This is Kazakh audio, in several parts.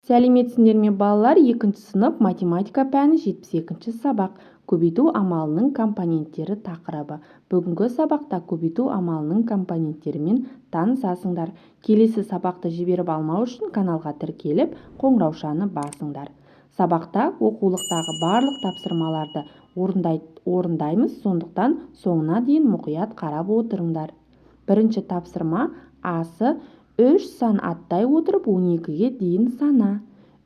Сәлеметсіңдер ме балалар? 2 сынып математика пәні 72 сабақ. Көбейту амалының компоненттері тақырыбы. Бүгінгі сабақта көбейту амалының компоненттерімен танысасыңдар. Келесі сабақты жіберіп алмау үшін каналға тіркеліп, қоңыраушаны басыңдар. Сабақта оқулықтағы барлық тапсырмаларды орындаймыз, сондықтан соңына дейін мұқият қарап отырыңдар. Бірінші тапсырма: асы 3 сан аттай отырып 12-ге дейін сана.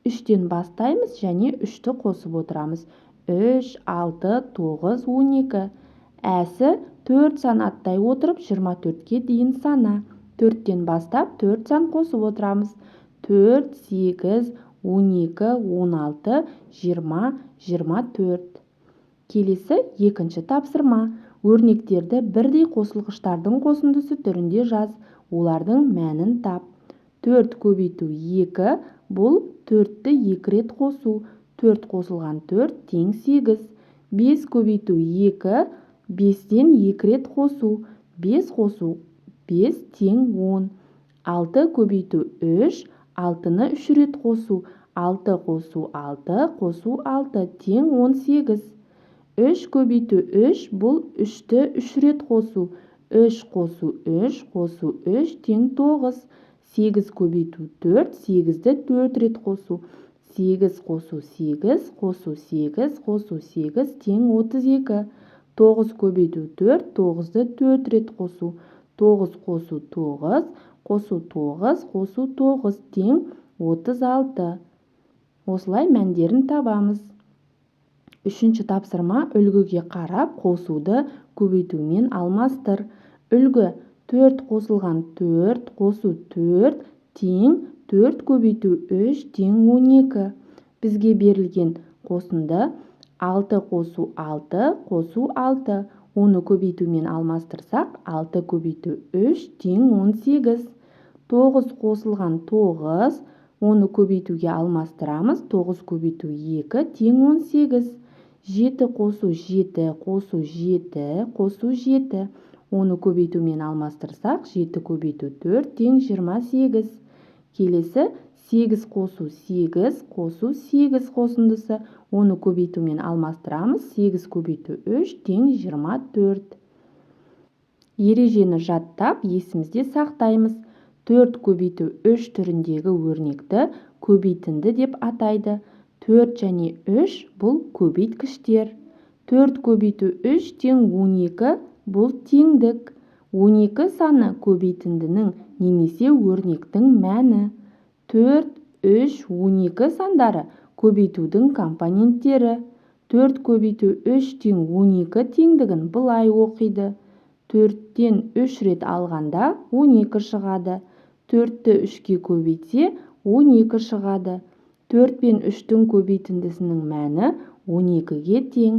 3-тен бастаймыз және 3-ті қосып отырамыз. 3, 6, 9, 12. Әсі 4 сан аттай отырып 24-ке дейін сана. 4-тен бастап 4 сан қосып отырамыз. 4, 8, 12, 16, 20, 24. Келесі екінші тапсырма. Өрнектерді бірдей қосылғыштардың қосындысы түрінде жаз. Олардың мәнін тап. 4 көбейту 2 бұл 4-ті 2 рет қосу. 4 қосылған 4 тең 8. 5 көбейту 2 5-тен 2 рет қосу. 5 қосу 5 тең 10. 6 көбейту 3 6-ны 3 рет қосу. 6 қосу 6 қосу 6 тең 18. 3 көбейту 3 бұл 3-ті 3 рет қосу. 3 қосу 3 қосу 3 тең 9. 8 көбейту 4 8-ді 4 рет қосу. 8 қосу 8 қосу 8 қосу 8 тең 32. 9 көбейту 4 9-ды 4 рет қосу. 9 қосу 9 қосу 9 қосу 9 тең 36. Осылай мәндерін табамыз. Үшінші тапсырма: үлгіге қарап қосуды көбейтумен алмастыр. Үлгі: 4 қосылған 4 қосу 4 тең 4 көбейту 3 тең 12. Бізге берілген қосынды 6 қосу 6 қосу 6. Оны көбейтумен алмастырсақ 6 көбейту 3 тең 18. 9 қосылған 9. Оны көбейтуге алмастырамыз. 9 көбейту 2 тең 18. 7 қосу 7 қосу 7 қосу 7. Оны көбейтумен алмастырсақ 7 көбейту 4 тең 28. Келесі 8 қосу 8 қосу 8 қосындысы. Оны көбейтумен алмастырамыз. 8 көбейту 3 тең 24. Ережені жаттап есімізде сақтаймыз. 4 көбейту 3 түріндегі өрнекті көбейтінді деп атайды. 4 және 3 бұл көбейткіштер. 4 көбейту 3 тең 12 бұл теңдік. 12 саны көбейтіндінің немесе өрнектің мәні. 4, 3, 12 сандары көбейтудің компоненттері. 4 көбейту 3 тең 12 теңдігін былай оқиды. 4-тен 3 рет алғанда 12 шығады. 4-ті 3-ке көбейтсе 12 шығады. 4 пен 3-тің көбейтіндісінің мәні 12-ге тең.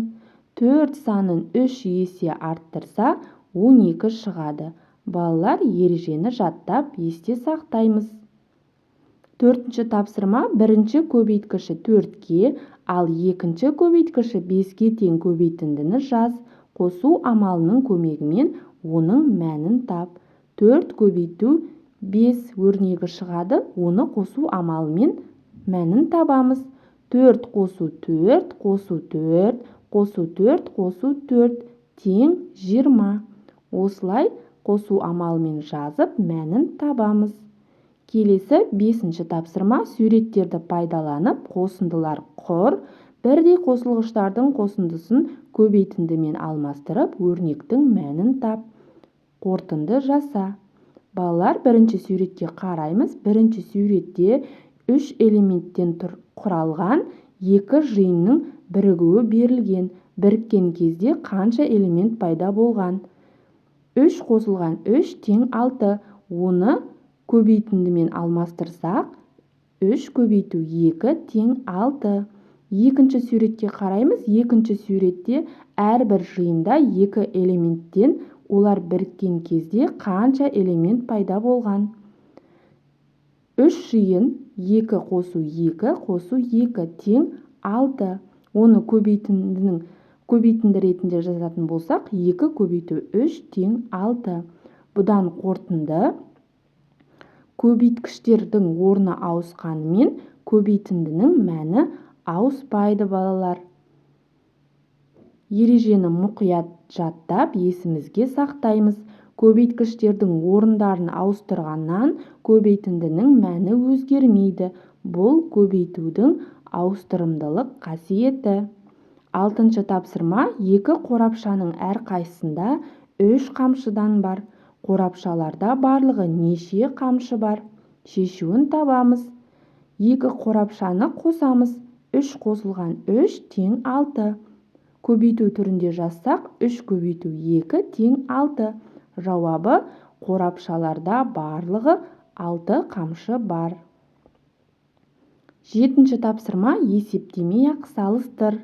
4 санын 3 есе арттырса 12 шығады. Балалар, ережені жаттап есте сақтаймыз. 4-ші тапсырма: бірінші көбейткіші 4-ке, ал екінші көбейткіші 5-ке тең көбейтіндіні жаз. Қосу амалының көмегімен оның мәнін тап. 4 көбейту 5 өрнегі шығады. Оны қосу амалымен мәнін табамыз. 4 қосу 4 қосу 4 қосу 4 қосу 4 тең 20. Осылай қосу амалымен жазып мәнін табамыз. Келесі 5-ші тапсырма: суреттерді пайдаланып қосындылар құр. Бірдей қосылғыштардың қосындысын көбейтіндімен алмастырып өрнектің мәнін тап. Қорытынды жаса. Балалар, бірінші суретке қараймыз. Бірінші суретте 3 элементтен құралған 2 жиынның бірігуі берілген. Біріккен кезде қанша элемент пайда болған? 3 қосылған 3 тең 6. Оны көбейтіндімен алмастырсақ 3 көбейту 2 тең 6. Екінші суретке қараймыз. Екінші суретте әрбір жиында 2 элементтен олар біріккен кезде қанша элемент пайда болған? 3 жиын 2 қосу 2 қосу 2 тең 6. Оны көбейтінді ретінде жазатын болсақ 2 көбейту 3 тең 6. Бұдан қорытынды: көбейткіштердің орны ауысқанымен көбейтіндінің мәні ауыспайды балалар. Ережені мұқият жаттап есімізге сақтаймыз. Көбейткіштердің орындарын ауыстырғаннан көбейтіндінің мәні өзгермейді. Бұл көбейтудің ауыстырымдылық қасиеті. 6-шы тапсырма. Екі қорапшаның әрқайсысында 3 қамшыдан бар. Қорапшаларда барлығы неше қамшы бар? Шешуін табамыз. 2 қорапшаны қосамыз. 3 қосылған 3 тең 6. Көбейту түрінде жазсақ, 3 көбейту 2 тең 6. Жауабы: қорапшаларда барлығы 6 қамшы бар. 7-ші тапсырма. Есептемей-ақ салыстыр.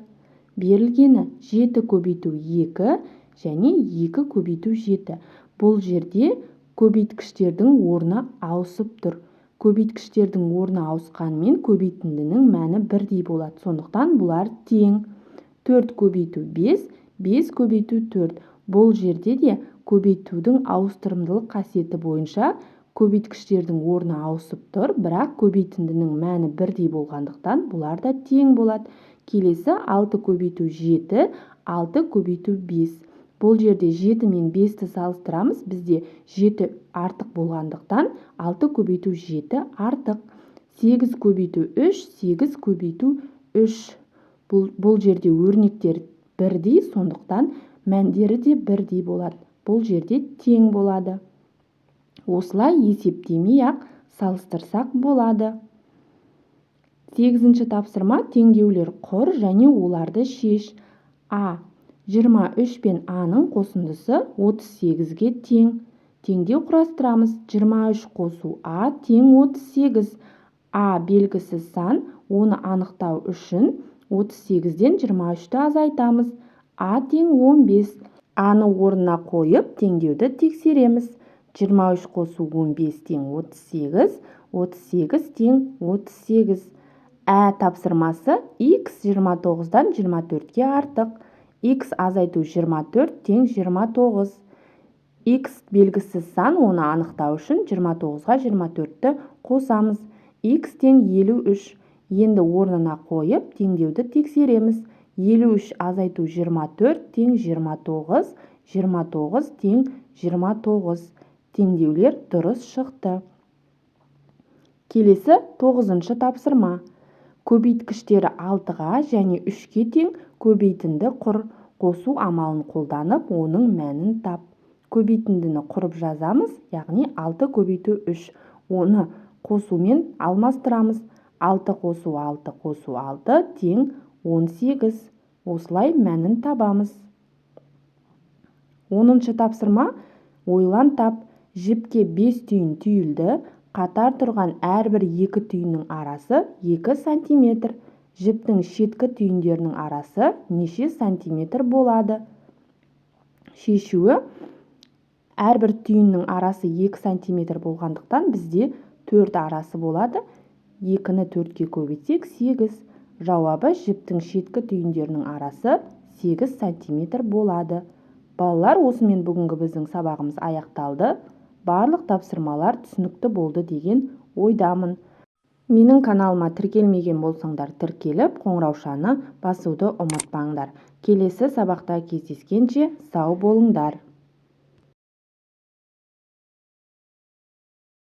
Берілгені 7 көбейту 2 және 2 көбейту 7. Бұл жерде көбейткіштердің орны ауысып тұр. Көбейткіштердің орны ауысқанмен көбейтіндінің мәні бірдей болады. Сондықтан бұлар тең. 4 көбейту 5, 5 көбейту 4. Бұл жерде де көбейтудің ауыстырымдылық қасиеті бойынша көбейткіштердің орны ауысып тұр, бірақ көбейтіндінің мәні бірдей болғандықтан бұлар да тең болады. Келесі 6 көбейту 7, 6 көбейту 5. Бұл жерде 7 мен 5-ті салыстырамыз. Бізде 7 артық болғандықтан 6 көбейту 7 артық. 8 көбейту 3, 8 көбейту 3. Бұл жерде өрнектер бірдей, сондықтан мәндері де бірдей болады. Бұл жерде тең болады. Осылай есептемей-ақ салыстырсақ болады. 8-ші тапсырма. Теңдеулер құр және оларды шеш. А. 23 пен А-ның қосындысы 38-ге тең. Теңдеу құрастырамыз. 23 қосу А тең 38. А белгісіз сан, оны анықтау үшін 38-ден 23-ті азайтамыз. А тең 15. А-ны орнына қойып, теңдеуді тексереміз. 23 қосу 15 тең 38, 38 тең 38. Ә тапсырмасы X 29-дан 24-ке артық. X азайту 24 тең 29. X белгісіз сан, оны анықтау үшін 29-ға 24-ті қосамыз. X тең 53. Енді орнына қойып, теңдеуді тексереміз. 53 азайту 24 тең 29, 29 тең 29. Теңдеулер дұрыс шықты. Келесі 9-шы тапсырма. Көбейткіштері 6-ға және 3-ке тең көбейтінді құр. Қосу амалын қолданып, оның мәнін тап. Көбейтіндіні құрып жазамыз, яғни 6 көбейту 3. Оны қосумен алмастырамыз. 6 қосу 6 қосу 6 тең 18. Осылай мәнін табамыз. 10-шы тапсырма. Ойлан тап. Жіпке 5 түйін түйілді. Қатар тұрған әрбір 2 түйіннің арасы 2 сантиметр. Жіптің шеткі түйіндерінің арасы неше сантиметр болады? Шешуі: әрбір түйіннің арасы 2 сантиметр болғандықтан бізде 4 арасы болады. 2-ні 4-ке көбейтсек 8. Жауабы: жіптің шеткі түйіндерінің арасы 8 сантиметр болады. Балалар, осымен бүгінгі біздің сабағымыз аяқталды. Барлық тапсырмалар түсінікті болды деген ойдамын. Менің каналыма тіркелмеген болсаңдар, тіркеліп, қоңыраушаны басуды ұмытпаңдар. Келесі сабақта кездескенше сау болыңдар.